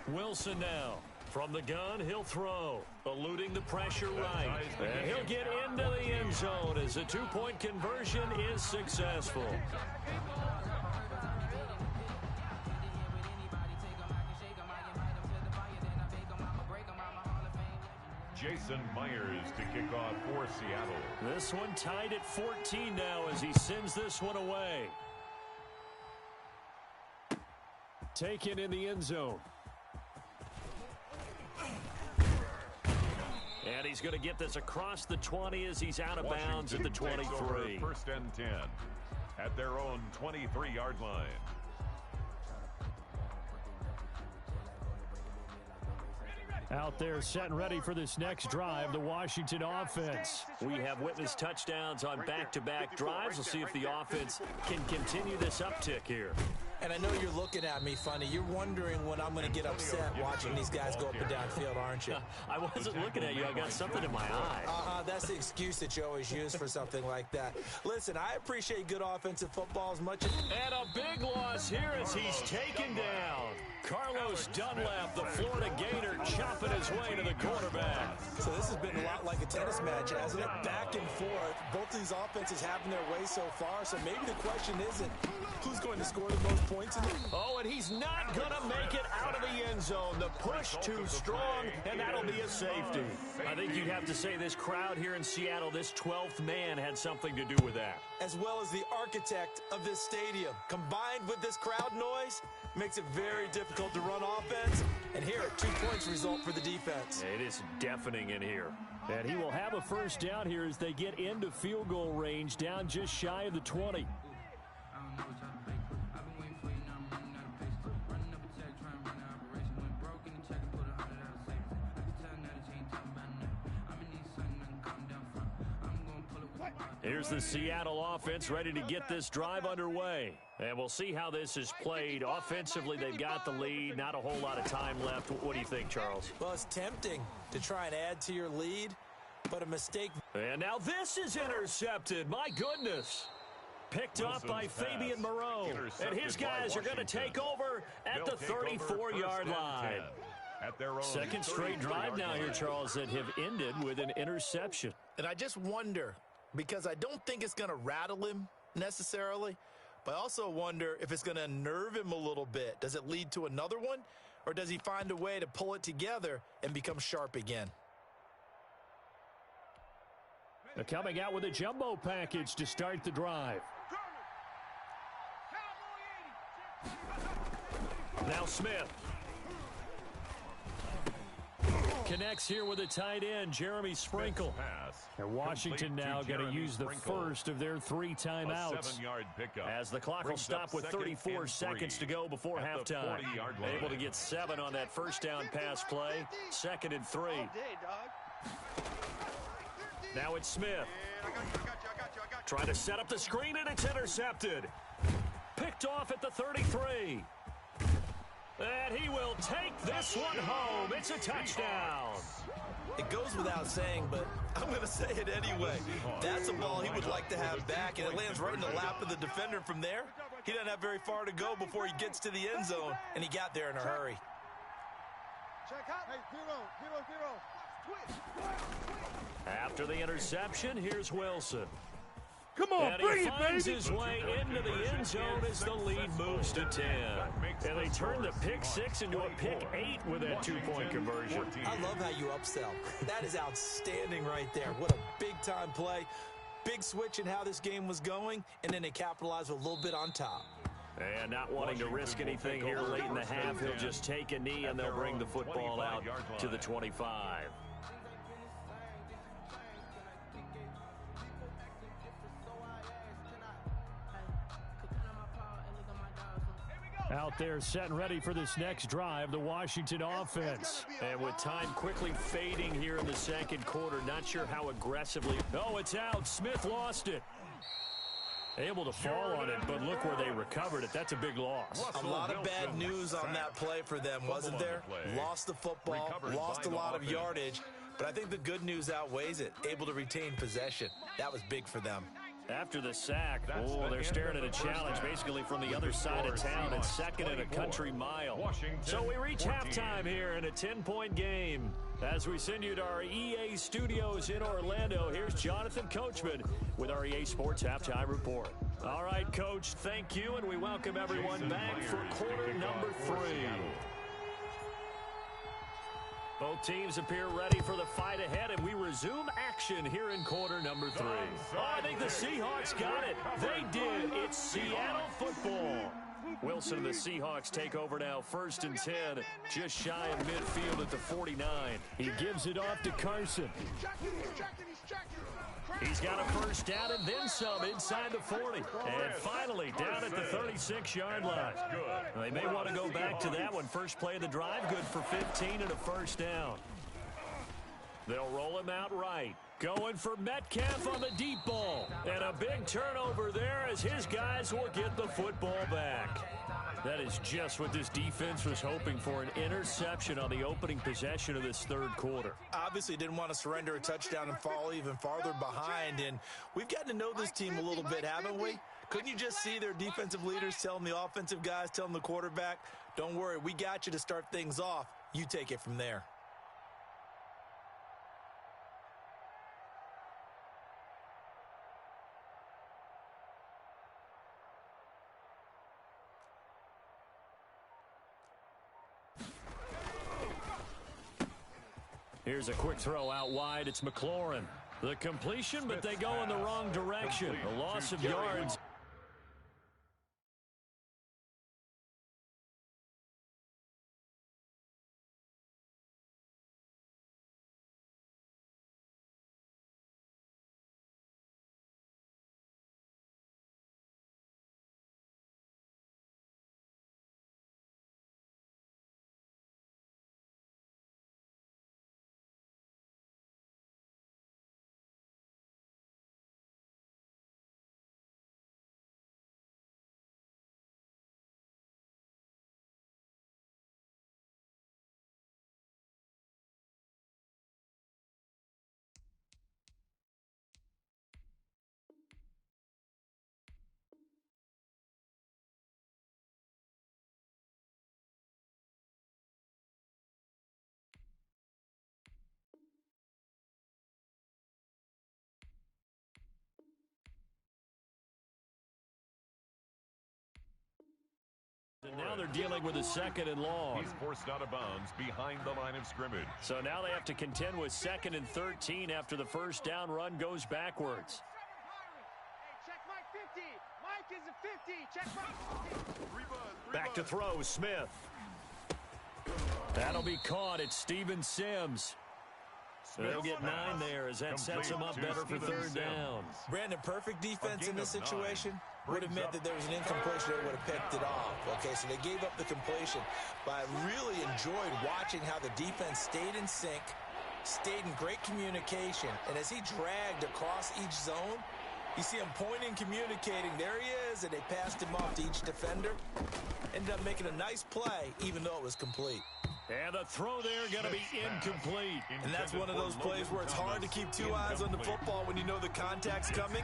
Wilson now. From the gun, he'll throw. Eluding the pressure right. And he'll get into the end zone as a 2-point conversion is successful. Jason Myers to kick off for Seattle. This one tied at 14 now as he sends this one away. Taken in the end zone. And he's going to get this across the 20 as he's out of bounds at the 23. First and 10 at their own 23-yard line. Out there set and ready for this next drive, the Washington offense. We have witnessed touchdowns on back-to-back drives. We'll see if the offense can continue this uptick here. And I know you're looking at me funny. You're wondering when I'm going to get upset watching these guys go up and down field, aren't you? I wasn't looking at you. I got something in my eye. That's the excuse that you always use for something like that. Listen, I appreciate good offensive football as much as... And a big loss here as he's taken down. Carlos Dunlap, the Florida Gator, chopping his way to the quarterback. So this has been a lot like a tennis match, hasn't it? Back and forth. Both these offenses having their way so far, so maybe the question isn't who's going to score the most points in the... Oh, and he's not going to make it out of the end zone. The push too strong, and that'll be a safety. I think you'd have to say this crowd here in Seattle, this 12th man had something to do with that. As well as the architect of this stadium. Combined with this crowd noise, makes it very difficult to run offense. And here, 2 points result for the defense. It is deafening in here. And he will have a first down here as they get into field goal range, down just shy of the 20. Here's the Seattle offense ready to get this drive underway. And we'll see how this is played. Offensively, they've got the lead. Not a whole lot of time left. What do you think, Charles? Well, it's tempting to try and add to your lead, but a mistake. And now this is intercepted. My goodness. Picked up by Fabian Moreau. And his guys are going to take over at the 34-yard line. Second straight drive now here, Charles, that have ended with an interception. And I just wonder, because I don't think it's going to rattle him necessarily, but I also wonder if it's going to unnerve him a little bit. Does it lead to another one, or does he find a way to pull it together and become sharp again? They're coming out with a jumbo package to start the drive. Now Smith. connects here with a tight end, Jeremy Sprinkle. And Washington now going to use the first of their 3 timeouts. As the clock will stop with 34 seconds to go before halftime. Able to get 7 on that first down pass play. 2nd and 3. Now it's Smith. Trying to set up the screen, and it's intercepted. Picked off at the 33. And he will take this one home. It's a touchdown. It goes without saying, but I'm going to say it anyway. That's a ball he would like to have back, and it lands right in the lap of the defender from there. He doesn't have very far to go before he gets to the end zone, and he got there in a hurry. Check out. Hey, 0-0. After the interception, here's Wilson. Come on, and bring he it, finds baby. his way into the end zone as the lead moves to 10. And they turn the pick 6 into a pick 8 with that 2-point conversion. I love how you upsell. That is outstanding right there. What a big-time play. Big switch in how this game was going, and then they capitalized with a little bit on top. And not wanting to risk anything here late in the half, he'll just take a knee, and they'll bring the football out to the 25. Out there set and ready for this next drive, the Washington offense. And with time quickly fading here in the second quarter, not sure how aggressively. Oh, it's out. Smith lost it. Able to fall on it, but look where they recovered it. That's a big loss. A lot of bad news on that play for them, wasn't there? Lost the football, lost a lot of yardage, but I think the good news outweighs it. Able to retain possession. That was big for them. After the sack, they're staring at a challenge basically from the other side of town at 2nd and a country mile. So we reach halftime here in a 10-point game. As we send you to our EA studios in Orlando, here's Jonathan Coachman with our EA Sports Halftime Report. All right, Coach, thank you, and we welcome everyone back for quarter number 3. Both teams appear ready for the fight ahead, and we resume action here in quarter number 3. Oh, I think the Seahawks got it. They did. It's Seattle football. Wilson and the Seahawks take over now, 1st and 10, just shy of midfield at the 49. He gives it off to Carson. He's got a first down and then some inside the 40. And finally down at the 36-yard line. They may want to go back to that one. First play of the drive, good for 15 and a first down. They'll roll him out right. Going for Metcalf on the deep ball. And a big turnover there as his guys will get the football back. That is just what this defense was hoping for, an interception on the opening possession of this third quarter. Obviously didn't want to surrender a touchdown and fall even farther behind, and we've gotten to know this team a little bit, haven't we? Couldn't you just see their defensive leaders telling the offensive guys, telling the quarterback, don't worry, we got you to start things off. You take it from there. Here's a quick throw out wide. It's McLaurin. The completion, but they go in the wrong direction. A loss of yards. And now they're dealing with a 2nd and long. He's forced out of bounds behind the line of scrimmage. So now they have to contend with 2nd and 13 after the first down run goes backwards. Hey, check Mike 50. Mike is a 50. Check Mike 50. Back to throw, Smith. That'll be caught. It's Steven Sims. They'll get 9 there as that sets them up better for third down. Brandon, perfect defense in this situation would have meant that there was an incompletion. They would have picked it off. Okay, so they gave up the completion. But I really enjoyed watching how the defense stayed in sync, stayed in great communication. And as he dragged across each zone, you see him pointing, communicating. There he is, and they passed him off to each defender. Ended up making a nice play, even though it was complete. And the throw there going to be incomplete. And that's one of those plays where it's hard to keep 2 eyes on the football when you know the contact's coming,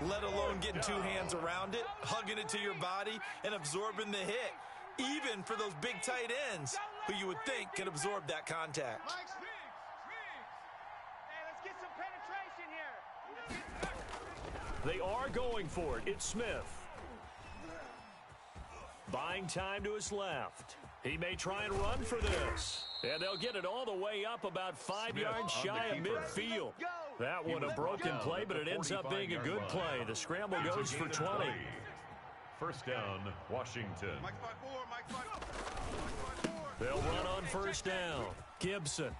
let alone getting 2 hands around it, hugging it to your body, and absorbing the hit, even for those big tight ends who you would think can absorb that contact. Hey, let's get some penetration here. They are going for it. It's Smith. Buying time to his left. He may try and run for this. And they'll get it all the way up about 5 yards shy of midfield. That one a broken play, but it ends up being a good play. The scramble goes for 20. First down, Washington. They'll run on first down. Gibson.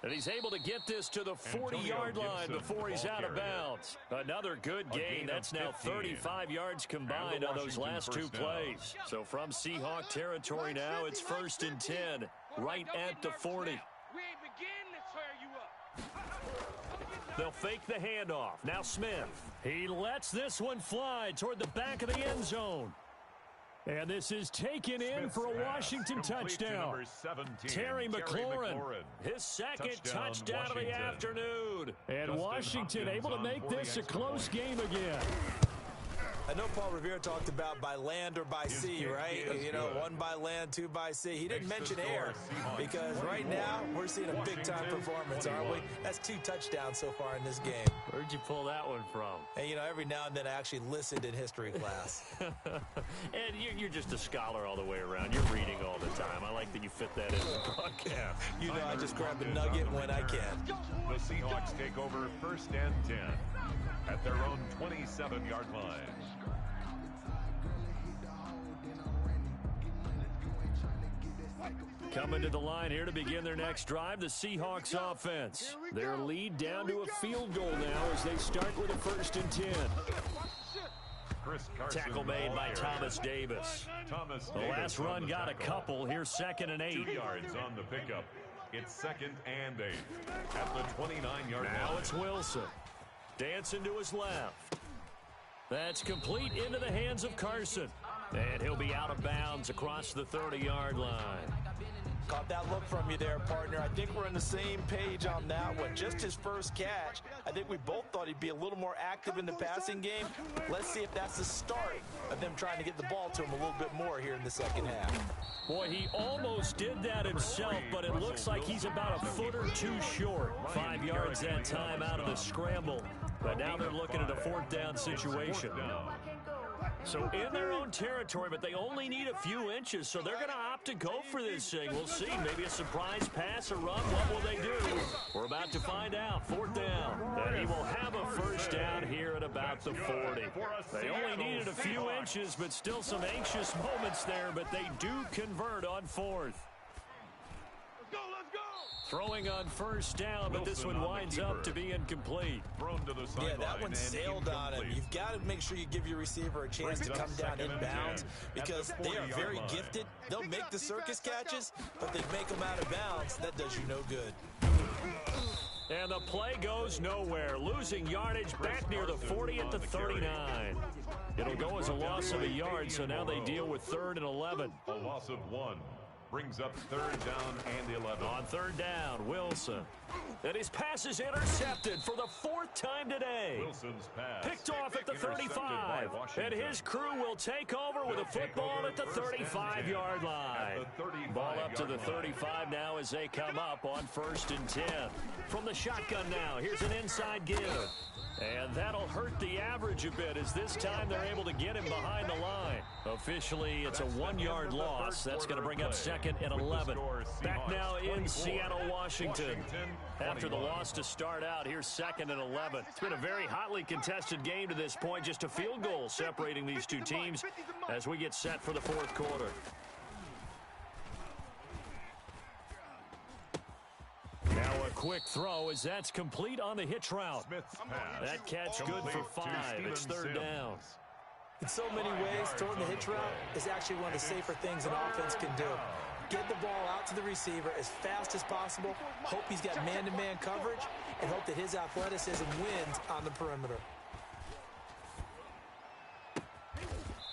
And he's able to get this to the 40-yard line before he's out of bounds. Another good gain. That's now 35 yards combined on those last 2 plays. So from Seahawk territory now, it's 1st and 10, right at the 40. We ain't begin to tear you up. They'll fake the handoff. Now Smith. He lets this one fly toward the back of the end zone. And this is taken in for a Washington touchdown. Terry McLaurin, his second touchdown of the afternoon. And Washington able to make this a close game again. I know Paul Revere talked about by land or by sea, right? You know, 1 by land, 2 by sea. He didn't mention air because right now we're seeing a big-time performance, aren't we? That's 2 touchdowns so far in this game. Where'd you pull that one from? And, you know, every now and then I actually listened in history class. And you're just a scholar all the way around. You're reading all the time. I like that you fit that in the broadcast. You know, I just grab a nugget when I can. The Seahawks take over 1st and 10 at their own 27-yard line. Coming to the line here to begin their next drive, the Seahawks offense. Their lead down to a field goal now as they start with a 1st and 10. Tackle made by Thomas Davis. The last run got a couple. Here's 2nd and 8. 2 yards on the pickup. It's 2nd and 8 at the 29-yard line. Now it's Wilson. Dancing to his left. That's complete into the hands of Carson. And he'll be out of bounds across the 30-yard line. Caught that look from you there, partner. I think we're on the same page on that one. Just his first catch. I think we both thought he'd be a little more active in the passing game. Let's see if that's the start of them trying to get the ball to him a little bit more here in the second half. Boy, he almost did that himself, but it looks like he's about a foot or 2 short. 5 yards that time out of the scramble. But now they're looking at a 4th down situation. So in their own territory, but they only need a few inches, so they're going to opt to go for this thing. We'll see. Maybe a surprise pass or run. What will they do? We're about to find out. 4th down. And he will have a 1st down here at about the 40. They only needed a few inches, but still some anxious moments there, but they do convert on 4th. Throwing on 1st down, but this one winds up to be incomplete. Yeah, that one sailed on him. You've got to make sure you give your receiver a chance to come down inbounds because they are very gifted. They'll make the circus catches, but they make them out of bounds. That does you no good. And the play goes nowhere, losing yardage back near the 40 at the 39. It'll go as a loss of a yard, so now they deal with 3rd and 11. A loss of 1. Brings up 3rd down and 11. On 3rd down, Wilson. And his pass is intercepted for the 4th time today. Wilson's pass. Picked off at the 35. And his crew will take over with a football at the 35-yard line. Ball up to the 35 now as they come up on 1st and 10. From the shotgun now, here's an inside give. And that'll hurt the average a bit as this time they're able to get him behind the line. Officially, it's a 1-yard loss. That's going to bring up 2nd and 11. Back now in Seattle, Washington. After the loss to start out, here's 2nd and 11. It's been a very hotly contested game to this point. Just a field goal separating these two teams as we get set for the 4th quarter. quick throw as that's complete on the hitch route. That catch good for 5. It's third down. In so many ways, throwing the hitch route is actually one of the safer things an offense can do. Get the ball out to the receiver as fast as possible, hope he's got man-to-man coverage, and hope that his athleticism wins on the perimeter.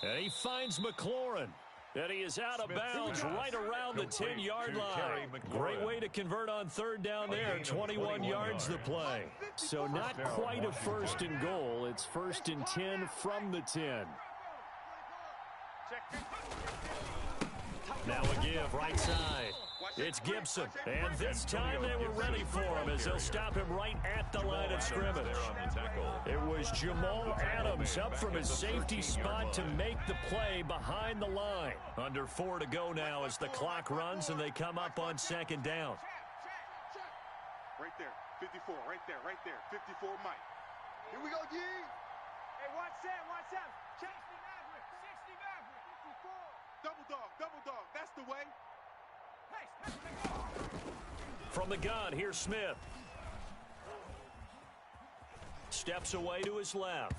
And he finds McLaurin. And he is out of bounds right around the 10-yard line. Great way to convert on third down there. 21 yards the play. So not quite a first and goal. It's first and 10 from the 10. Now a give right side. It's Gibson. And this time they were ready for him as they'll stop him right at the line of scrimmage. It was Jamal Adams up from his safety spot to make the play behind the line. Under 4 to go now as the clock runs and they come up on second down. Right there, 54, right there, 54 Mike. Here we go, G. Hey, watch Sam. Chase the Maverick, 60 Maverick, 54. Double dog, that's the way. From the gun, here's Smith. Steps away to his left.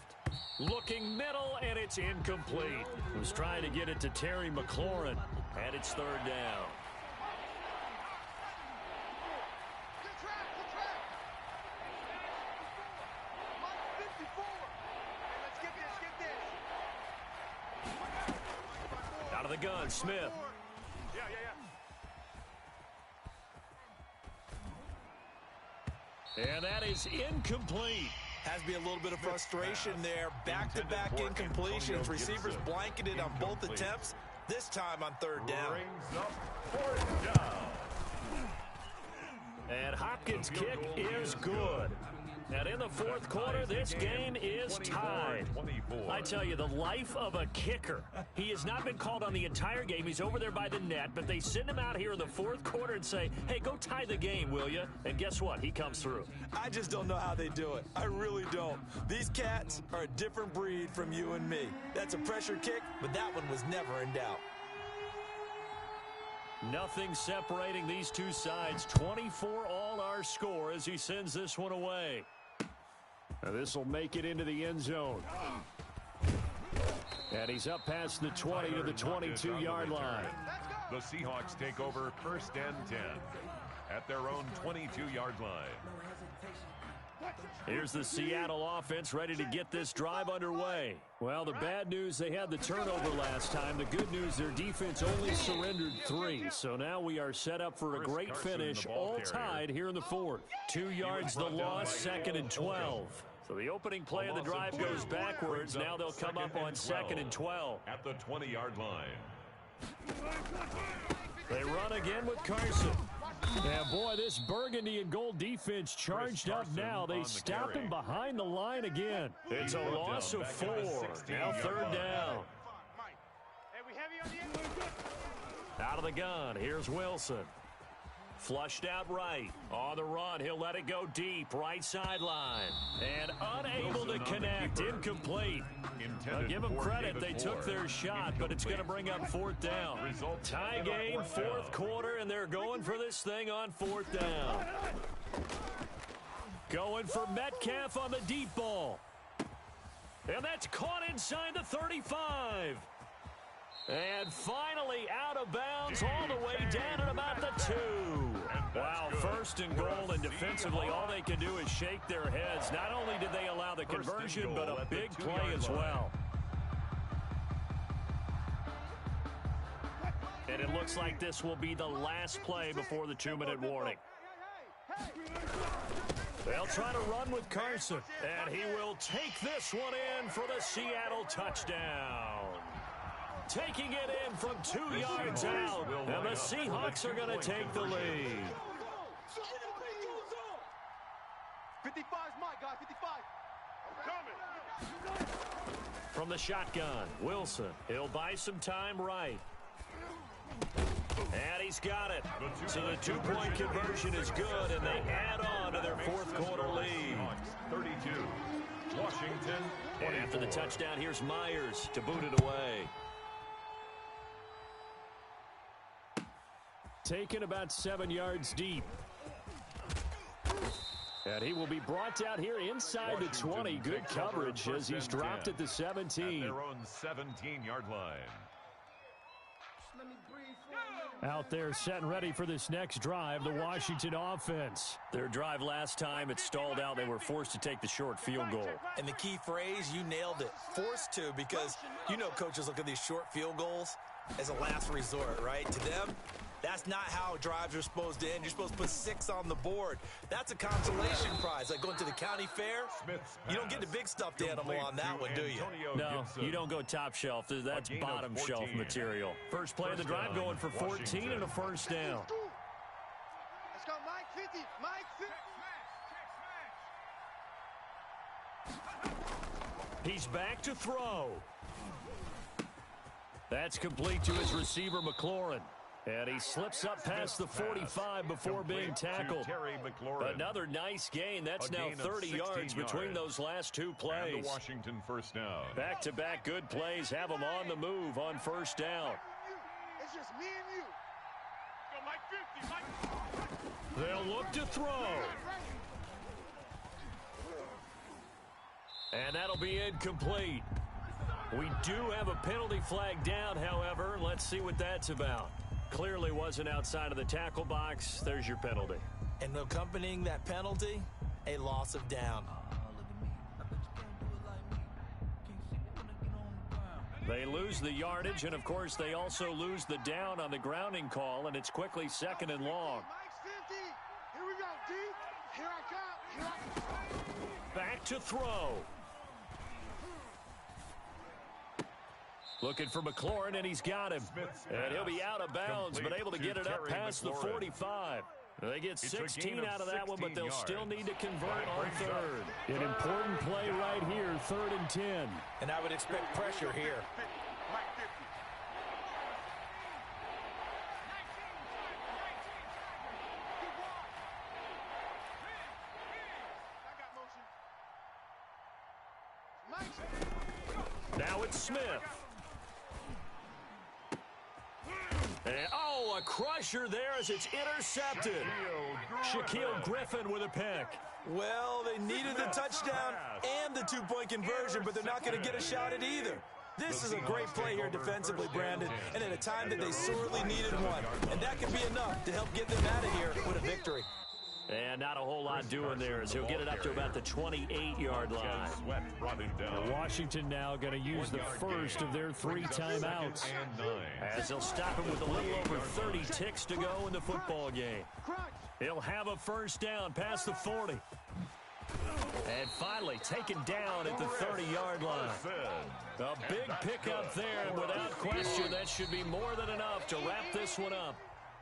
Looking middle, and it's incomplete. He was trying to get it to Terry McLaurin, and it's third down. Good track. Mike 54. Hey, let's get this. Out of the gun, Smith. Yeah. And that is incomplete. Has to be a little bit of frustration there. Back-to-back incompletions. Receivers blanketed on both attempts, this time on third down. And Hopkins' kick is good. And in the fourth quarter, this game is tied. I tell you, the life of a kicker. He has not been called on the entire game. He's over there by the net, but they send him out here in the fourth quarter and say, hey, go tie the game, will you? And guess what? He comes through. I just don't know how they do it. I really don't. These cats are a different breed from you and me. That's a pressure kick, but that one was never in doubt. Nothing separating these two sides. 24 all our score as he sends this one away. Now this will make it into the end zone. And he's up past the 20 to the 22-yard line. The Seahawks take over first and 10 at their own 22-yard line. Here's the Seattle offense ready to get this drive underway. Well, the bad news, they had the turnover last time. The good news, their defense only surrendered 3. So now we are set up for a great finish, all tied here in the fourth. 2 yards the loss, second and 12. So the opening play of the drive goes backwards. Now they'll come up on second and 12. At the 20-yard line. They run again with Carson. And boy, this burgundy and gold defense charged up now. They stop him behind the line again. It's a loss of 4. Now third down. Out of the gun, here's Wilson. Flushed out right. On the run, he'll let it go deep. Right sideline. And unable to connect. Incomplete. I'll give them credit. They took their shot, but it's going to bring up fourth down. Tie game, fourth quarter, and they're going for this thing on fourth down. Going for Metcalf on the deep ball. And that's caught inside the 35. And finally out of bounds all the way down at about the 2. Wow, first and goal, and defensively all they can do is shake their heads. Not only did they allow the conversion, but a big play as well. And it looks like this will be the last play before the 2-minute warning. They'll try to run with Carson, and he will take this one in for the Seattle touchdown. Taking it in from 2 yards out, and the Seahawks are going to take the lead. 55's Mike, guys, 55. Coming. From the shotgun, Wilson. He'll buy some time right. And he's got it. So the 2-point conversion is good, and they add on to their fourth quarter lead. 32, Washington. And after the touchdown, here's Myers to boot it away. Taken about 7 yards deep. And he will be brought out here inside the 20. Good coverage as he's dropped at the 17. At their own 17-yard line. Out there set and ready for this next drive, the Washington offense. Their drive last time, it stalled out. They were forced to take the short field goal. And the key phrase, you nailed it, forced to, because you know coaches look at these short field goals as a last resort, right? To them, that's not how drives are supposed to end. You're supposed to put 6 on the board. That's a consolation prize, like going to the county fair. You don't get the big stuffed animal on that one, do you? No, you don't go top shelf. That's bottom shelf material. First play of the drive going for 14 and a first down. Let's go, Mike 50. Mike 50. He's back to throw. That's complete to his receiver, McLaurin. And he slips up past the 45 before being tackled. Another nice gain. That's now 30 yards between those last two plays. And the Washington first down. Back-to-back good plays have them on the move on first down. It's just me and you. Go, Mike 50. They'll look to throw. And that'll be incomplete. We do have a penalty flag down, however. Let's see what that's about. Clearly wasn't outside of the tackle box. There's your penalty. And accompanying that penalty, a loss of down. They lose the yardage, and, of course, they also lose the down on the grounding call, and it's quickly 2nd and long. Mike's 50. Here we go, D. Here I come. Here I come. Back to throw. Looking for McLaurin, and he's got him. And he'll be out of bounds, but able to get it up past the 45. They get 16 out of that one, but they'll still need to convert on third. An important play right here, 3rd and 10. And I would expect pressure here. Now it's Smith. And, a crusher there as it's intercepted. Shaquille Griffin with a pick. Well, they needed the touchdown and the 2-point conversion, but they're not going to get a shot at either. This is a great play here defensively, Brandon, and at a time that they sorely needed one. And that could be enough to help get them out of here with a victory. And not a whole lot doing there as he'll get it up to about the 28-yard line. Washington now going to use the first of their 3 timeouts as they'll stop him with a little over 30 ticks to go in the football game. He'll have a first down past the 40. And finally taken down at the 30-yard line. A big pickup there, and without question, that should be more than enough to wrap this one up.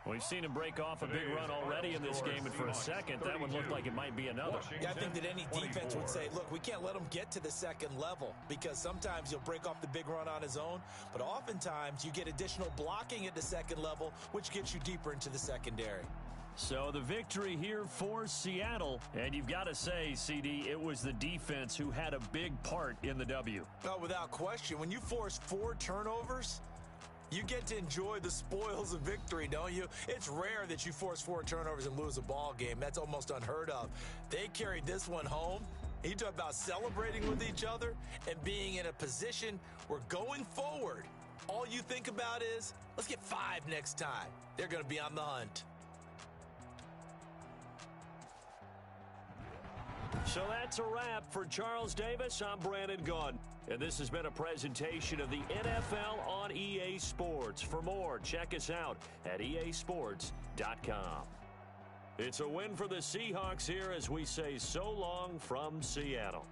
We've seen him break off a big run already in this game, and for a second, that one looked like it might be another. Yeah, I think that any defense would say, look, we can't let him get to the second level, because sometimes he'll break off the big run on his own, but oftentimes you get additional blocking at the second level, which gets you deeper into the secondary. So the victory here for Seattle, and you've got to say, CD, it was the defense who had a big part in the W. Oh, without question. When you force 4 turnovers, you get to enjoy the spoils of victory, don't you? It's rare that you force 4 turnovers and lose a ball game. That's almost unheard of. They carried this one home. You talk about celebrating with each other and being in a position where going forward, all you think about is, let's get 5 next time. They're going to be on the hunt. So that's a wrap for Charles Davis. I'm Brandon Gunn. And this has been a presentation of the NFL on EA Sports. For more, check us out at easports.com. It's a win for the Seahawks here as we say so long from Seattle.